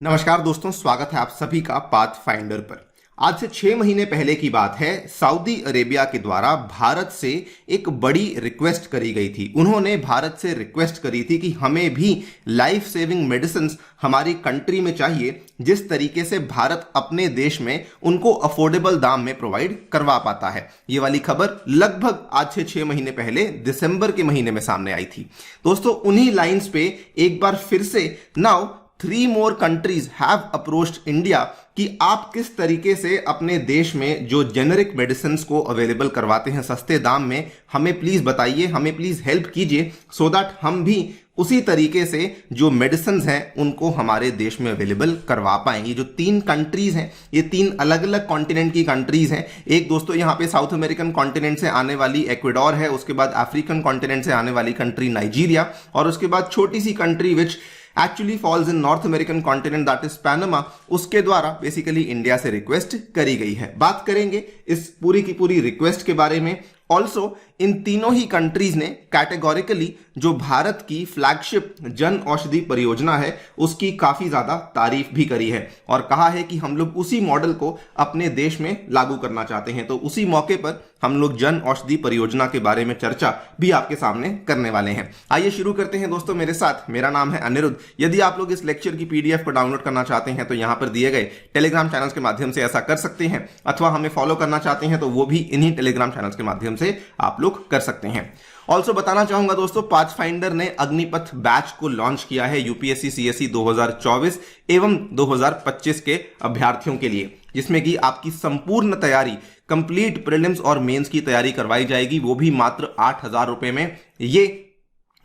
नमस्कार दोस्तों, स्वागत है आप सभी का पाथ फाइंडर पर। आज से 6 महीने पहले की बात है। सऊदी अरेबिया के द्वारा भारत से एक बड़ी रिक्वेस्ट करी गई थी। उन्होंने भारत से रिक्वेस्ट करी थी कि हमें भी लाइफ सेविंग मेडिसिन हमारी कंट्री में चाहिए, जिस तरीके से भारत अपने देश में उनको अफोर्डेबल दाम में प्रोवाइड करवा पाता है। ये वाली खबर लगभग आज से 6 महीने पहले दिसंबर के महीने में सामने आई थी। दोस्तों, उन्हीं लाइंस पे एक बार फिर से now 3 more countries have approached India कि आप किस तरीके से अपने देश में जो जेनेरिक मेडिसिन को अवेलेबल करवाते हैं सस्ते दाम में, हमें प्लीज बताइए, हमें प्लीज हेल्प कीजिए सो दैट हम भी उसी तरीके से जो मेडिसिन हैं उनको हमारे देश में अवेलेबल करवा पाएं। ये जो 3 कंट्रीज हैं, ये 3 अलग अलग कॉन्टिनेंट की कंट्रीज हैं। एक दोस्तों यहाँ पे साउथ अमेरिकन कॉन्टिनेंट से आने वाली इक्वाडोर है, उसके बाद अफ्रीकन कॉन्टिनेंट से आने वाली कंट्री नाइजीरिया, और उसके बाद छोटी सी country which actually falls in north American continent, that is Panama, उसके द्वारा बेसिकली इंडिया से रिक्वेस्ट करी गई है। बात करेंगे इस पूरी की पूरी रिक्वेस्ट के बारे में। ऑल्सो इन तीनों ही कंट्रीज ने कैटेगोरिकली जो भारत की फ्लैगशिप जन औषधि परियोजना है उसकी काफी ज्यादा तारीफ भी करी है और कहा है कि हम लोग उसी मॉडल को अपने देश में लागू करना चाहते हैं। तो उसी मौके पर हम लोग जन औषधि परियोजना के बारे में चर्चा भी आपके सामने करने वाले हैं। आइए शुरू करते हैं दोस्तों मेरे साथ। मेरा नाम है अनिरुद्ध। यदि आप लोग इस लेक्चर की पीडीएफ को डाउनलोड करना चाहते हैं तो यहां पर दिए गए टेलीग्राम चैनल्स के माध्यम से ऐसा कर सकते हैं, अथवा हमें फॉलो करना चाहते हैं तो वो भी इन्हीं टेलीग्राम चैनल्स के माध्यम से आप लोग कर सकते हैं। ऑल्सो बताना चाहूंगा दोस्तों, पाथ फाइंडर ने अग्निपथ बैच को लॉन्च किया है यूपीएससी सीएसई 2024 एवं 2025 के अभ्यर्थियों के लिए, जिसमें कि आपकी संपूर्ण तैयारी, कंप्लीट प्रीलिम्स और मेंस की तैयारी करवाई जाएगी, वो भी मात्र 8,000 रुपए में। ये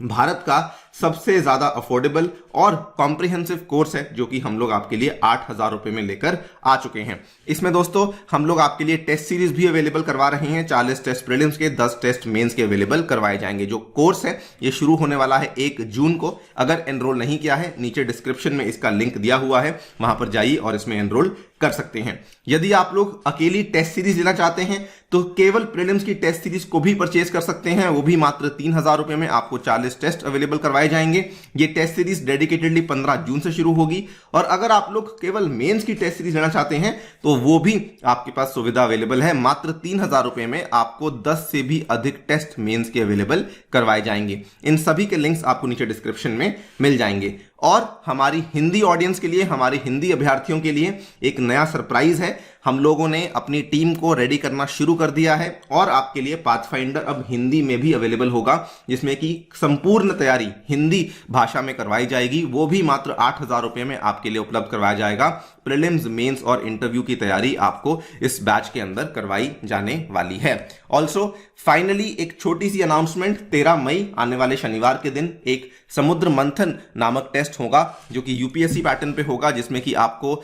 भारत का सबसे ज्यादा अफोर्डेबल और कॉम्प्रिहेंसिव कोर्स है जो कि हम लोग आपके लिए 8,000 रुपए में लेकर आ चुके हैं। इसमें दोस्तों हम लोग आपके लिए टेस्ट सीरीज भी अवेलेबल करवा रहे हैं। 40 टेस्ट प्रीलिम्स के, 10 टेस्ट मेंस के अवेलेबल करवाए जाएंगे। जो कोर्स है ये शुरू होने वाला है 1 जून को। अगर एनरोल नहीं किया है, नीचे डिस्क्रिप्शन में इसका लिंक दिया हुआ है, वहां पर जाइए और इसमें एनरोल कर सकते हैं। यदि आप लोग अकेली टेस्ट सीरीज लेना चाहते हैं तो केवल प्रीलिम्स की टेस्ट सीरीज को भी परचेज कर सकते हैं, वो भी मात्र 3,000 रुपए में आपको 40 टेस्ट अवेलेबल करवाए जाएंगे। ये टेस्ट सीरीज डेडिकेटेडली 15 जून से शुरू होगी। और अगर आप लोग केवल मेंस की टेस्ट सीरीज लेना चाहते हैं तो वो भी आपके पास सुविधा अवेलेबल है। मात्र 3,000 रुपए में आपको 10 से भी अधिक टेस्ट मेंस के अवेलेबल करवाए जाएंगे। इन सभी के लिंक्स आपको नीचे डिस्क्रिप्शन में मिल जाएंगे। और हमारी हिंदी ऑडियंस के लिए, हमारे हिंदी अभ्यर्थियों के लिए एक नया सरप्राइज है। हम लोगों ने अपनी टीम को रेडी करना शुरू कर दिया है और आपके लिए पाथ फाइंडर अब हिंदी में भी अवेलेबल होगा, जिसमें कि संपूर्ण तैयारी हिंदी भाषा में करवाई जाएगी। वो भी मात्र 8,000 रुपए में आपके लिए उपलब्ध करवाया जाएगा। प्रीलिम्स, मेंस और इंटरव्यू की तैयारी आपको इस बैच के अंदर करवाई जाने वाली है। ऑल्सो फाइनली एक छोटी सी अनाउंसमेंट, 13 मई आने वाले शनिवार के दिन एक समुद्र मंथन नामक टेस्ट होगा जो कि यूपीएससी पैटर्न पे होगा, जिसमें कि आपको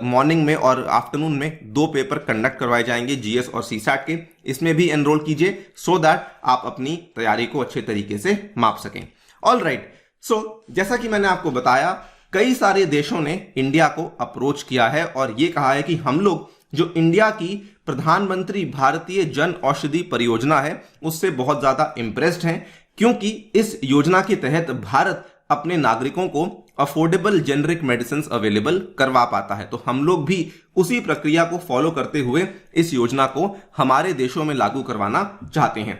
मॉर्निंग में और आफ्टरनून में 2 पेपर कंडक्ट करवाए जाएंगे, जीएस और सीसैट के। इसमें भी एनरोल कीजिए सो दैट आप अपनी तैयारी को अच्छे तरीके से माप सकें। ऑल राइट, सो जैसा कि मैंने आपको बताया, कई सारे देशों ने इंडिया को अप्रोच किया है और ये कहा है कि हम लोग जो इंडिया की प्रधानमंत्री भारतीय जन औषधि परियोजना है उससे बहुत ज्यादा इंप्रेस्ड हैं, क्योंकि इस योजना के तहत भारत अपने नागरिकों को अफोर्डेबल जेनरिक मेडिसिन अवेलेबल करवा पाता है। तो हम लोग भी उसी प्रक्रिया को फॉलो करते हुए इस योजना को हमारे देशों में लागू करवाना चाहते हैं।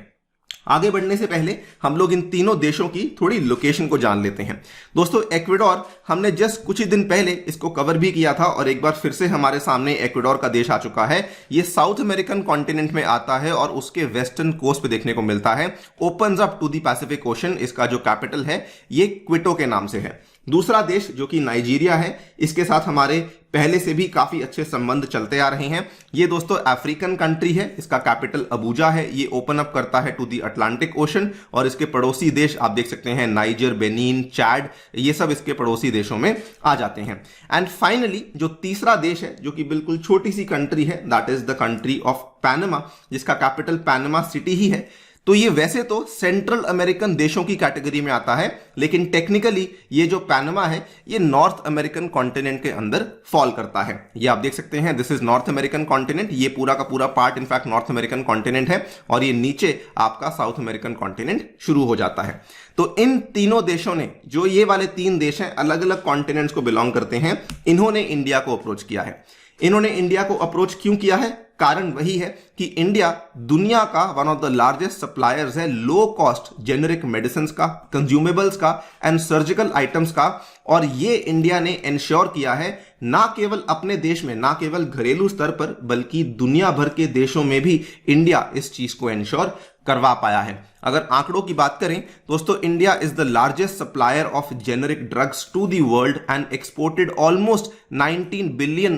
आगे बढ़ने से पहले हम लोग इन तीनों देशों की थोड़ी लोकेशन को जान लेते हैं। दोस्तों, इक्वाडोर हमने जस्ट कुछ ही दिन पहले इसको कवर भी किया था और एक बार फिर से हमारे सामने इक्वाडोर का देश आ चुका है। ये साउथ अमेरिकन कॉन्टिनेंट में आता है और उसके वेस्टर्न कोस्ट पे देखने को मिलता है। Opens up to the Pacific Ocean. इसका जो कैपिटल है ये क्विटो के नाम से है। दूसरा देश जो कि नाइजीरिया है, इसके साथ हमारे पहले से भी काफी अच्छे संबंध चलते आ रहे हैं। ये दोस्तों अफ्रीकन कंट्री है, इसका कैपिटल अबूजा है। ये ओपन अप करता है टू द अटलांटिक ओशन और इसके पड़ोसी देश आप देख सकते हैं, नाइजर, बेनिन, चैड, ये सब इसके पड़ोसी देशों में आ जाते हैं। एंड फाइनली जो तीसरा देश है जो कि बिल्कुल छोटी सी कंट्री है, that is the country of Panama, जिसका कैपिटल पैनामा सिटी ही है। तो ये वैसे तो सेंट्रल अमेरिकन देशों की कैटेगरी में आता है, लेकिन टेक्निकली ये जो पैनमा है ये नॉर्थ अमेरिकन कॉन्टिनेंट के अंदर फॉल करता है। ये आप देख सकते हैं, this is north American continent, ये पूरा का पूरा part in fact north American continent है, और ये नीचे आपका साउथ अमेरिकन कॉन्टिनेंट शुरू हो जाता है। तो इन तीनों देशों ने, जो ये वाले 3 देश हैं अलग अलग कॉन्टिनेंट्स को बिलोंग करते हैं, इन्होंने इंडिया को अप्रोच किया है। इन्होंने इंडिया को अप्रोच क्यों किया है? कारण वही है कि इंडिया दुनिया का one of the largest suppliers है लो कॉस्ट जेनेरिक मेडिसिन का, कंज्यूमेबल्स का एंड सर्जिकल आइटम्स का, और ये इंडिया ने इंश्योर किया है ना केवल अपने देश में, ना केवल घरेलू स्तर पर, बल्कि दुनिया भर के देशों में भी इंडिया इस चीज को इंश्योर करवा पाया है। अगर आंकड़ों की बात करें दोस्तों, India is the largest supplier of generic drugs to the world and exported almost $19 billion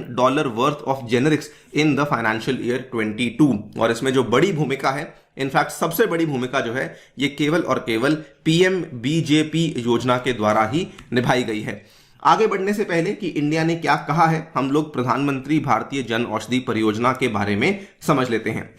worth of generics in the financial year 22। और इसमें जो बड़ी भूमिका है, इनफैक्ट सबसे बड़ी भूमिका जो है, ये केवल और केवल PMBJP योजना के द्वारा ही निभाई गई है। आगे बढ़ने से पहले कि इंडिया ने क्या कहा है, हम लोग प्रधानमंत्री भारतीय जन औषधि परियोजना के बारे में समझ लेते हैं।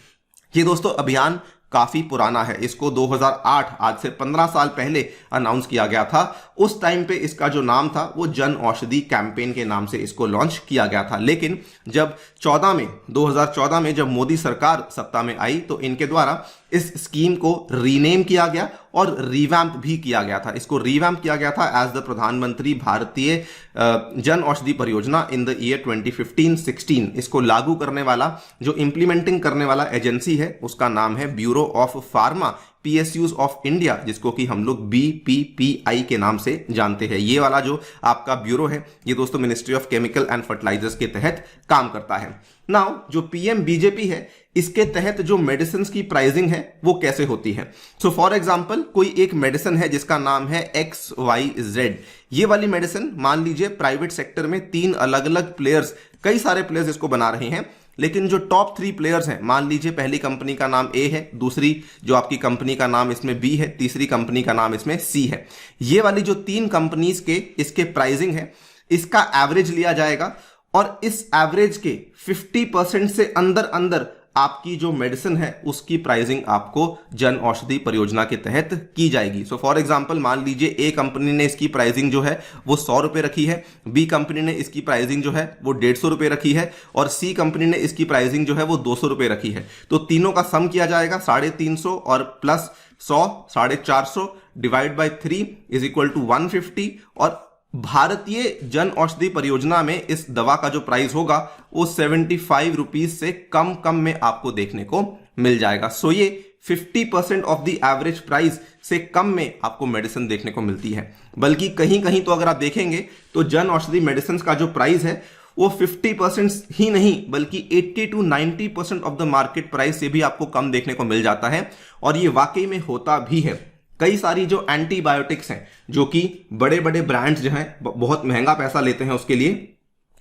ये दोस्तों अभियान काफी पुराना है, इसको 2008, आज से 15 साल पहले अनाउंस किया गया था। उस टाइम पे इसका जो नाम था वो जन औषधि कैंपेन के नाम से इसको लॉन्च किया गया था। लेकिन जब 2014 में जब मोदी सरकार सत्ता में आई तो इनके द्वारा इस स्कीम को रीनेम किया गया और रिवैम्प भी किया गया था। इसको रिवैम्प किया गया था एज द प्रधानमंत्री भारतीय जन औषधि परियोजना इन द ईयर 2015-16। इसको लागू करने वाला, जो इंप्लीमेंटिंग करने वाला एजेंसी है, उसका नाम है bureau of pharma PSUs of India, जिसको कि हम लोग BPPI के नाम से जानते हैं। ये वाला जो आपका ब्यूरो है, ये दोस्तों ministry of chemical and fertilisers के तहत काम करता है। नाउ जो PMBJP है, इसके तहत जो मेडिसिन की प्राइसिंग है वो कैसे होती है? सो फॉर एग्जांपल कोई एक मेडिसिन है जिसका नाम है XYZ। ये वाली मेडिसिन मान लीजिए प्राइवेट सेक्टर में 3 अलग अलग प्लेयर्स, कई सारे प्लेयर्स इसको बना रहे हैं, लेकिन जो टॉप 3 प्लेयर्स हैं, मान लीजिए पहली कंपनी का नाम A है, दूसरी जो आपकी कंपनी का नाम इसमें B है, तीसरी कंपनी का नाम इसमें C है। ये वाली जो 3 कंपनीज के इसके प्राइसिंग है, इसका एवरेज लिया जाएगा और इस एवरेज के 50% से अंदर अंदर आपकी जो मेडिसिन है उसकी प्राइसिंग आपको जन औषधि परियोजना के तहत की जाएगी। सो फॉर एग्जांपल मान लीजिए A कंपनी ने इसकी प्राइसिंग जो है वो 100 रुपए रखी है, B कंपनी ने इसकी प्राइसिंग जो है वो 150 रुपए रखी है और C कंपनी ने इसकी प्राइसिंग जो है वो 200 रुपए रखी है। तो तीनों का सम किया जाएगा 350 और plus 100, 450 divide by 3 is equal to 150। और भारतीय जन औषधि परियोजना में इस दवा का जो प्राइस होगा वो 75 रुपीज से कम में आपको देखने को मिल जाएगा। सो ये 50% ऑफ द एवरेज प्राइस से कम में आपको मेडिसिन देखने को मिलती है। बल्कि कहीं कहीं तो अगर आप देखेंगे तो जन औषधि मेडिसिन का जो प्राइस है वो 50% ही नहीं बल्कि 80 to 90% of the market price से भी आपको कम देखने को मिल जाता है। और ये वाकई में होता भी है। कई सारी जो एंटीबायोटिक्स हैं, जो कि बड़े बड़े ब्रांड्स जो हैं बहुत महंगा पैसा लेते हैं उसके लिए,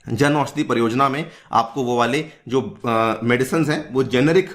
जन औषधि परियोजना में आपको वो वाले जो मेडिसिन हैं वो जेनेरिक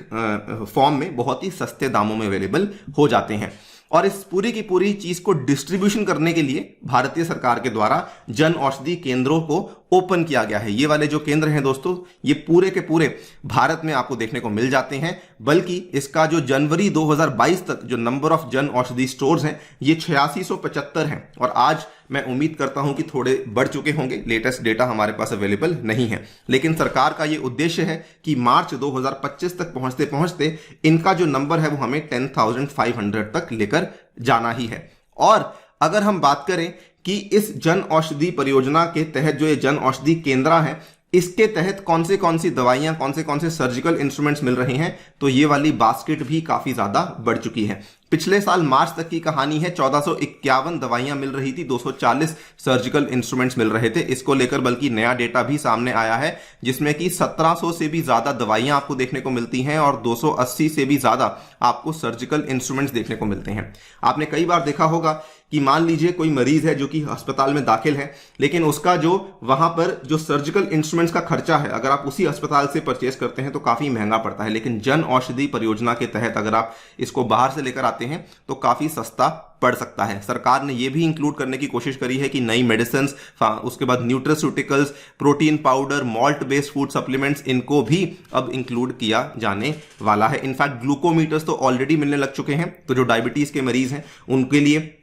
फॉर्म में बहुत ही सस्ते दामों में अवेलेबल हो जाते हैं। और इस पूरी की पूरी चीज को डिस्ट्रीब्यूशन करने के लिए भारतीय सरकार के द्वारा जन औषधि केंद्रों को ओपन किया गया है। ये वाले जो केंद्र हैं दोस्तों, ये पूरे के पूरे भारत में आपको देखने को मिल जाते हैं। बल्कि इसका जो जनवरी 2022 तक जो number of Jan Aushadhi stores हैं ये 8675 हैं। और आज मैं उम्मीद करता हूं कि थोड़े बढ़ चुके होंगे, लेटेस्ट डेटा हमारे पास अवेलेबल नहीं है। लेकिन सरकार का ये उद्देश्य है कि मार्च 2025 तक पहुंचते पहुंचते इनका जो नंबर है वो हमें 10,500 तक लेकर जाना ही है। और अगर हम बात करें कि इस जन औषधि परियोजना के तहत जो ये जन औषधि केंद्र है, इसके तहत कौन सी दवाइयां, कौन से सर्जिकल इंस्ट्रूमेंट्स मिल रहे हैं, तो ये वाली बास्केट भी काफी ज्यादा बढ़ चुकी है। पिछले साल मार्च तक की कहानी है, 1451 दवाइयां मिल रही थी, 240 सर्जिकल इंस्ट्रूमेंट्स मिल रहे थे। इसको लेकर बल्कि नया डेटा भी सामने आया है जिसमें कि 1700 से भी ज्यादा दवाइयां आपको देखने को मिलती हैं और 280 से भी ज्यादा आपको सर्जिकल इंस्ट्रूमेंट्स देखने को मिलते हैं। आपने कई बार देखा होगा कि मान लीजिए कोई मरीज है जो कि अस्पताल में दाखिल है, लेकिन उसका जो वहां पर जो सर्जिकल इंस्ट्रूमेंट्स का खर्चा है, अगर आप उसी अस्पताल से परचेस करते हैं तो काफी महंगा पड़ता है। लेकिन जन औषधि परियोजना के तहत अगर आप इसको बाहर से लेकर आते आते हैं तो काफी सस्ता पड़ सकता है। सरकार ने यह भी इंक्लूड करने की कोशिश करी है कि नई मेडिसिन, उसके बाद nutraceuticals, protein powder, malt based food supplements, इनको भी अब इंक्लूड किया जाने वाला है। इनफैक्ट ग्लूकोमीटर्स तो ऑलरेडी मिलने लग चुके हैं, तो जो डायबिटीज के मरीज हैं उनके लिए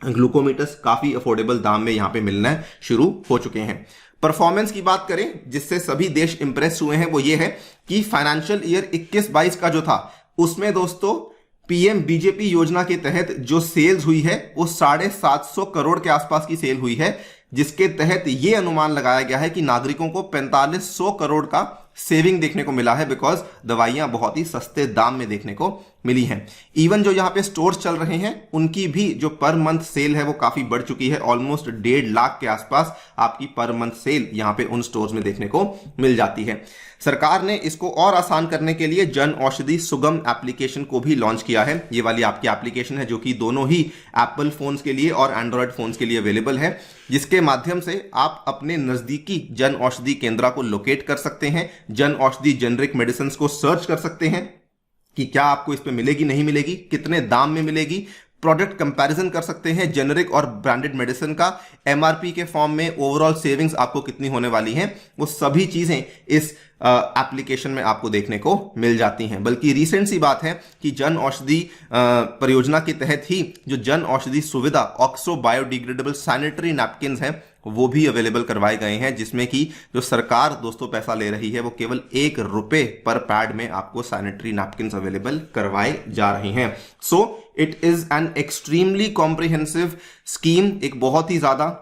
ग्लूकोमीटर्स काफी अफोर्डेबल दाम में यहां पे मिलना शुरू हो चुके हैं। परफॉर्मेंस की बात करें जिससे सभी देश इंप्रेस हुए हैं, वो ये है कि फाइनेंशियल ईयर 21-22 का जो था उसमें दोस्तों पीएम बीजेपी योजना के तहत जो सेल्स हुई है वो 750 करोड़ के आसपास की सेल हुई है, जिसके तहत ये अनुमान लगाया गया है कि नागरिकों को 4500 करोड़ का सेविंग देखने को मिला है, बिकॉज दवाइयां बहुत ही सस्ते दाम में देखने को मिली हैं। इवन जो यहां पे स्टोर्स चल रहे हैं उनकी भी जो पर मंथ सेल है वो काफी बढ़ चुकी है। ऑलमोस्ट 1.5 लाख के आसपास आपकी पर मंथ सेल यहां पे उन स्टोर्स में देखने को मिल जाती है। सरकार ने इसको और आसान करने के लिए जन औषधि सुगम एप्लीकेशन को भी लॉन्च किया है। ये वाली आपकी एप्लीकेशन है जो कि दोनों ही एप्पल फोन्स के लिए और एंड्रॉयड फोन्स के लिए अवेलेबल है, जिसके माध्यम से आप अपने नजदीकी जन औषधि केंद्र को लोकेट कर सकते हैं, जन औषधि जेनरिक मेडिसिन को सर्च कर सकते हैं कि क्या आपको इस पे मिलेगी, नहीं मिलेगी, कितने दाम में मिलेगी, प्रोडक्ट कंपैरिजन कर सकते हैं जेनरिक और ब्रांडेड मेडिसिन का, एमआरपी के फॉर्म में ओवरऑल सेविंग्स आपको कितनी होने वाली हैं, वो सभी चीजें इस एप्लीकेशन में आपको देखने को मिल जाती हैं। बल्कि रिसेंट सी बात है कि जन औषधि परियोजना के तहत ही जो जन औषधि सुविधा ऑक्सो बायोडिग्रेडेबल सैनिटरी नैपकिन हैं वो भी अवेलेबल करवाए गए हैं, जिसमें कि जो सरकार दोस्तों पैसा ले रही है वो केवल ₹1 पर पैड में आपको सैनिटरी नैपकिन अवेलेबल करवाए जा रहे हैं। So it is an extremely comprehensive scheme, एक बहुत ही ज्यादा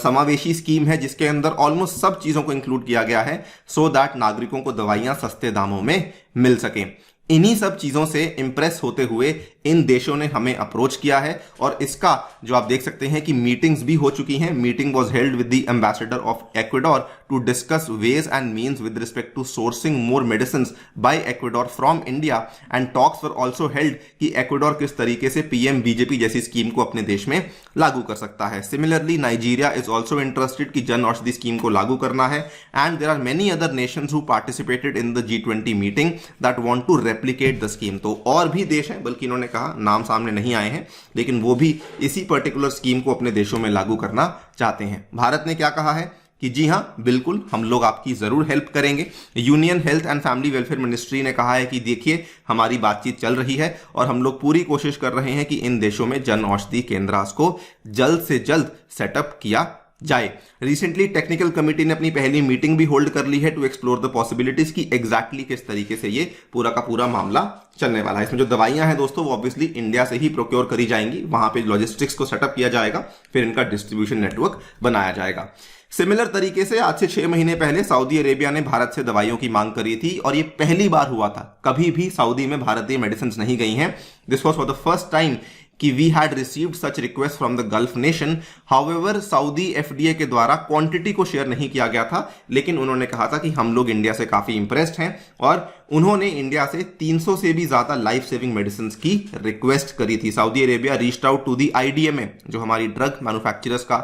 समावेशी स्कीम है जिसके अंदर ऑलमोस्ट सब चीजों को इंक्लूड किया गया है सो दैट नागरिकों को दवाइयां सस्ते दामों में मिल सके। इन्हीं सब चीजों से इंप्रेस होते हुए इन देशों ने हमें अप्रोच किया है और इसका जो आप देख सकते हैं कि मीटिंग्स भी हो चुकी हैं। Meeting was held with the ambassador of Ecuador to discuss ways and means with respect to sourcing more medicine by Ecuador from India, and talks were also held कि एक्वाडोर किस तरीके से पीएम बीजेपी जैसी scheme को अपने देश में लागू कर सकता है। Similarly Nigeria is also interested कि जन औषधि स्कीम को लागू करना है, and there are many other nations who participated in the G20 meeting that want to replicate the scheme. तो और भी देश हैं, बल्कि इन्होंने कहा नाम सामने नहीं आए हैं, लेकिन वो भी इसी पर्टिकुलर स्कीम को अपने देशों में लागू करना चाहते हैं। भारत ने क्या कहा है कि जी हां, बिल्कुल हम लोग आपकी जरूर हेल्प करेंगे। Union health and family welfare ministry ने कहा है कि देखिए हमारी बातचीत चल रही है और हम लोग पूरी कोशिश कर रहे हैं कि इन देशों में जन औषधि केंद्र को जल्द से जल्द सेटअप किया जाए। रिसेंटली टेक्निकल कमेटी ने अपनी पहली मीटिंग भी होल्ड कर ली है टू एक्सप्लोर द पॉसिबिलिटीज की एग्जैक्टली किस तरीके से ये पूरा का पूरा मामला चलने वाला है। इसमें जो दवाइयां हैं दोस्तों वो ऑब्वियसली इंडिया से ही प्रोक्योर करी जाएंगी, वहां पे लॉजिस्टिक्स को सेटअप किया जाएगा, फिर इनका डिस्ट्रीब्यूशन नेटवर्क बनाया जाएगा। सिमिलर तरीके से आज से 6 महीने पहले सऊदी अरेबिया ने भारत से दवाइयों की मांग करी थी और ये पहली बार हुआ था, कभी भी सऊदी में भारतीय मेडिसिन नहीं गई हैं। This was for the first time कि we had received such request from the gulf nation. However Saudi FDA के द्वारा क्वांटिटी को शेयर नहीं किया गया था, लेकिन उन्होंने कहा था कि हम लोग इंडिया से काफी इंप्रेस्ड हैं और उन्होंने इंडिया से 300 से भी ज्यादा लाइफ सेविंग मेडिसिन की रिक्वेस्ट करी थी। Saudi Arabia reached out to the IDMA, जो हमारी ड्रग मैन्युफैक्चरर्स का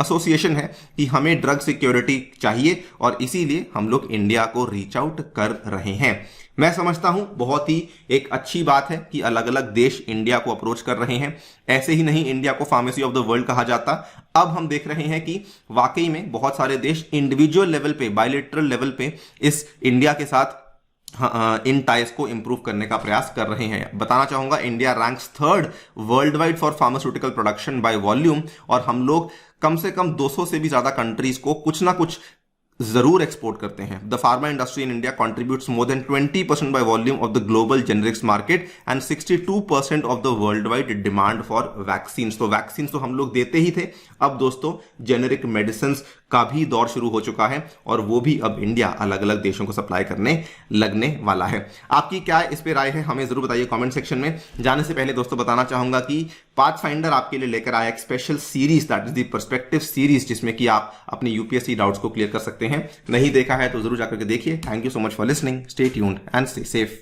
एसोसिएशन है, कि हमें ड्रग सिक्योरिटी चाहिए और इसीलिए हम लोग इंडिया को रीच आउट कर रहे हैं। मैं समझता हूं बहुत ही एक अच्छी बात है कि अलग अलग देश इंडिया को अप्रोच कर रहे हैं। ऐसे ही नहीं इंडिया को फार्मेसी ऑफ द वर्ल्ड कहा जाता, अब हम देख रहे हैं कि वाकई में बहुत सारे देश इंडिविजुअल लेवल पे, बायलैटरल लेवल पे इस इंडिया के साथ इन टाइज को इंप्रूव करने का प्रयास कर रहे हैं। बताना चाहूंगा India ranks 3rd world wide for pharmaceutical production by volume, और हम लोग कम से कम 200 से भी ज्यादा कंट्रीज को कुछ ना कुछ जरूर एक्सपोर्ट करते हैं। The pharma industry in India contributes more than 20% by volume of the global generics market and 62% of the world wide demand for vaccine. तो वैक्सीन तो हम लोग देते ही थे, अब दोस्तों जेनेरिक मेडिसिन का भी दौर शुरू हो चुका है और वो भी अब इंडिया अलग अलग देशों को सप्लाई करने लगने वाला है। आपकी क्या इस पे राय है हमें जरूर बताइए कमेंट सेक्शन में। जाने से पहले दोस्तों बताना चाहूंगा कि पाथफाइंडर आपके लिए लेकर आया एक special series, that is the perspective series, जिसमें कि आप अपने यूपीएससी डाउट्स को क्लियर कर सकते हैं। नहीं देखा है तो जरूर जाकर के देखिए। Thank you so much for listening, stay tuned and stay safe.